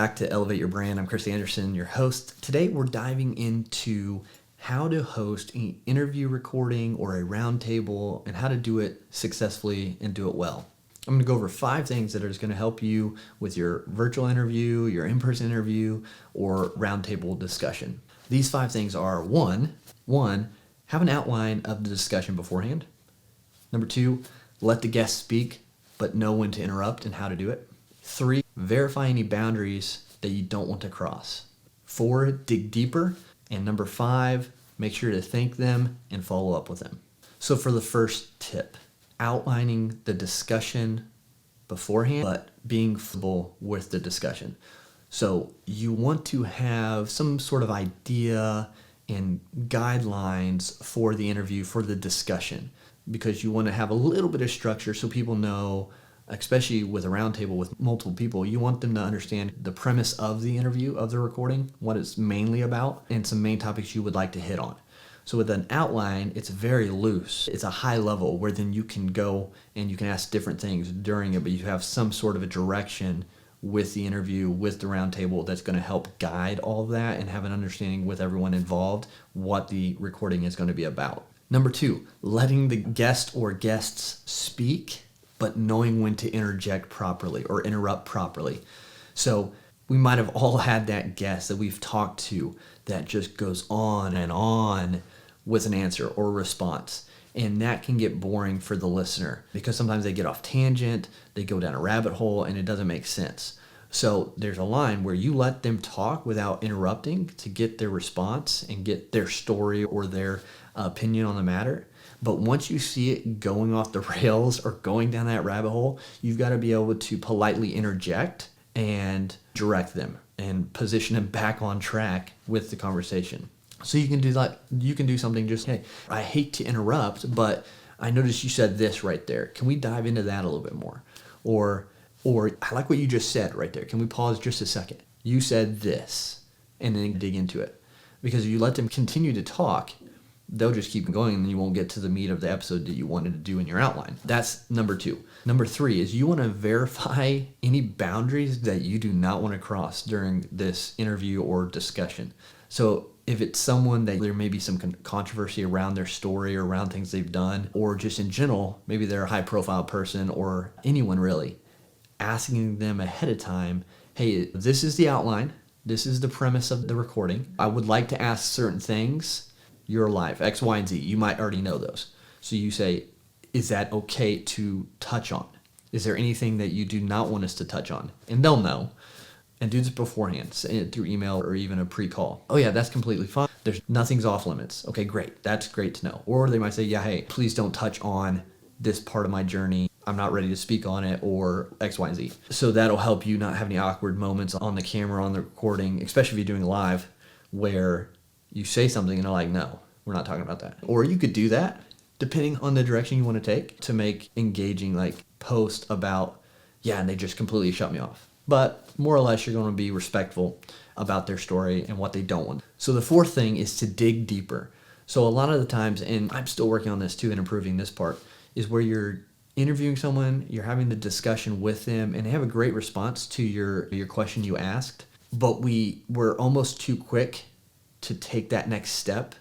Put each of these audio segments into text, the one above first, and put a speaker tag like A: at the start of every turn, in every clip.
A: back to Elevate Your Brand. I'm Chris Anderson, your host. Today we're diving into how to host an interview recording or a roundtable and how to do it successfully and do it well. I'm going to go over 5 things that are going to help you with your virtual interview, your in-person interview, or roundtable discussion. These 5 things are one, have an outline of the discussion beforehand. Number 2, let the guest speak, but know when to interrupt and how to do it. 3, verify any boundaries that you don't want to cross. 4, dig deeper. And number 5, make sure to thank them and follow up with them. So for the first tip, outlining the discussion beforehand, but being flexible with the discussion. So you want to have some sort of idea and guidelines for the interview, for the discussion, because you want to have a little bit of structure so people know, especially with a roundtable with multiple people, you want them to understand the premise of the interview, of the recording, what it's mainly about, and some main topics you would like to hit on. So with an outline, it's very loose. It's a high level where then you can go and you can ask different things during it, but you have some sort of a direction with the interview, with the roundtable that's going to help guide all of that and have an understanding with everyone involved what the recording is going to be about. Number 2, letting the guest or guests speak, but knowing when to interject properly or interrupt properly. So we might have all had that guest that we've talked to that just goes on and on with an answer or response. And that can get boring for the listener because sometimes they get off tangent, they go down a rabbit hole, and it doesn't make sense. So there's a line where you let them talk without interrupting to get their response and get their story or their opinion on the matter. But once you see it going off the rails or going down that rabbit hole, you've got to be able to politely interject and direct them and position them back on track with the conversation. So you can do that. You can do something just, hey, I hate to interrupt, but I noticed you said this right there. Can we dive into that a little bit more? Or I like what you just said right there. Can we pause just a second? You said this, and then dig into it. Because if you let them continue to talk, they'll just keep going and you won't get to the meat of the episode that you wanted to do in your outline. That's number 2. Number 3 is you want to verify any boundaries that you do not want to cross during this interview or discussion. So if it's someone that there may be some controversy around their story or around things they've done, or just in general, maybe they're a high profile person or anyone really, asking them ahead of time, hey, this is the outline. This is the premise of the recording. I would like to ask certain things. You're live, X, Y, and Z. You might already know those. So you say, is that okay to touch on? Is there anything that you do not want us to touch on? And they'll know. And do this beforehand, through email or even a pre-call. Oh yeah, that's completely fine. Nothing's off limits. Okay, great. That's great to know. Or they might say, yeah, hey, please don't touch on this part of my journey. I'm not ready to speak on it, or X, Y, and Z. So that'll help you not have any awkward moments on the camera, on the recording, especially if you're doing live, where you say something and they're like, no, we're not talking about that. Or you could do that depending on the direction you want to take to make engaging like post about, yeah, and they just completely shut me off. But more or less, you're going to be respectful about their story and what they don't want. So the 4th thing is to dig deeper. So a lot of the times, and I'm still working on this too and improving this part, is where you're interviewing someone, you're having the discussion with them, and they have a great response to your question you asked, but we're almost too quick to take that next step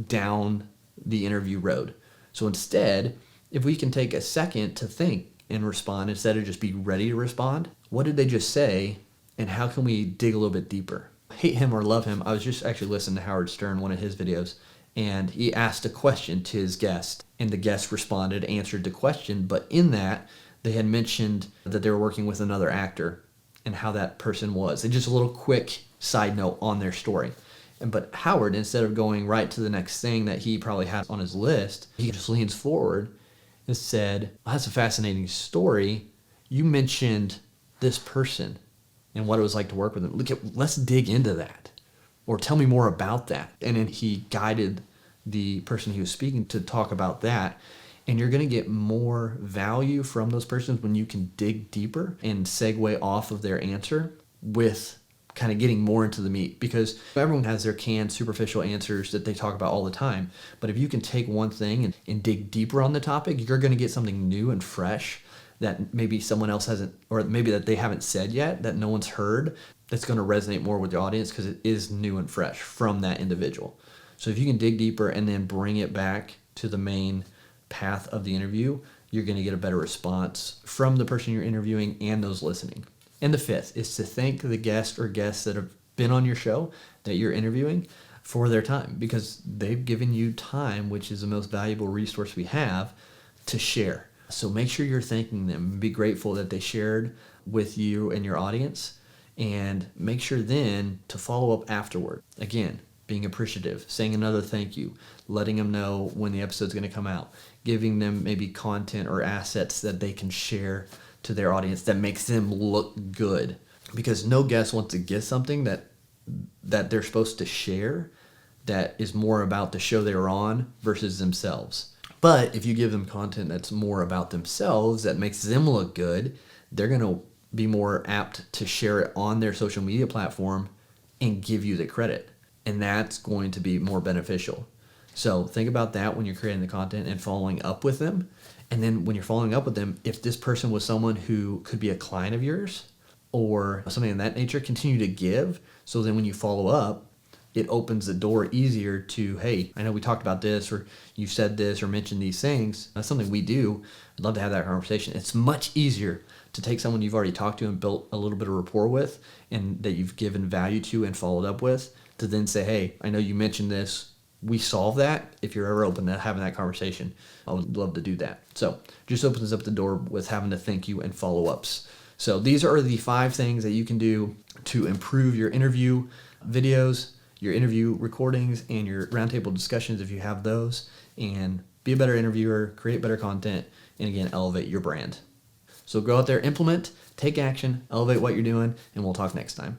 A: down the interview road. So instead, if we can take a second to think and respond instead of just be ready to respond, what did they just say and how can we dig a little bit deeper? Hate him or love him, I was just actually listening to Howard Stern, one of his videos, and he asked a question to his guest and the guest responded, answered the question, but in that they had mentioned that they were working with another actor and how that person was. And just a little quick side note on their story. But Howard, instead of going right to the next thing that he probably has on his list, he just leans forward and said, well, that's a fascinating story. You mentioned this person and what it was like to work with them. Let's dig into that. Or tell me more about that. And then he guided the person he was speaking to talk about that. And you're going to get more value from those persons when you can dig deeper and segue off of their answer with kind of getting more into the meat, because everyone has their canned superficial answers that they talk about all the time. But if you can take one thing and dig deeper on the topic, you're going to get something new and fresh that maybe someone else hasn't, or maybe that they haven't said yet, that no one's heard. that's going to resonate more with the audience because it is new and fresh from that individual. So if you can dig deeper and then bring it back to the main path of the interview, you're going to get a better response from the person you're interviewing and those listening. And the fifth is to thank the guest or guests that have been on your show that you're interviewing for their time, because they've given you time, which is the most valuable resource we have to share. So make sure you're thanking them and be grateful that they shared with you and your audience, and make sure then to follow up afterward. Again, being appreciative, saying another thank you, letting them know when the episode's going to come out, giving them maybe content or assets that they can share to their audience that makes them look good. Because no guest wants to get something that they're supposed to share that is more about the show they were on versus themselves. But if you give them content that's more about themselves, that makes them look good, they're going to be more apt to share it on their social media platform and give you the credit. And that's going to be more beneficial. So think about that when you're creating the content and following up with them. And then when you're following up with them, if this person was someone who could be a client of yours or something of that nature, continue to give. So then when you follow up, it opens the door easier to, hey, I know we talked about this, or you said this, or mentioned these things. That's something we do. I'd love to have that conversation. It's much easier to take someone you've already talked to and built a little bit of rapport with, and that you've given value to and followed up with, to then say, hey, I know you mentioned this. We solve that. If you're ever open to having that conversation, I would love to do that. So just opens up the door with having to thank you and follow-ups. So these are the 5 things that you can do to improve your interview videos, your interview recordings, and your roundtable discussions if you have those, and be a better interviewer, create better content, and again, elevate your brand. So go out there, implement, take action, elevate what you're doing, and we'll talk next time.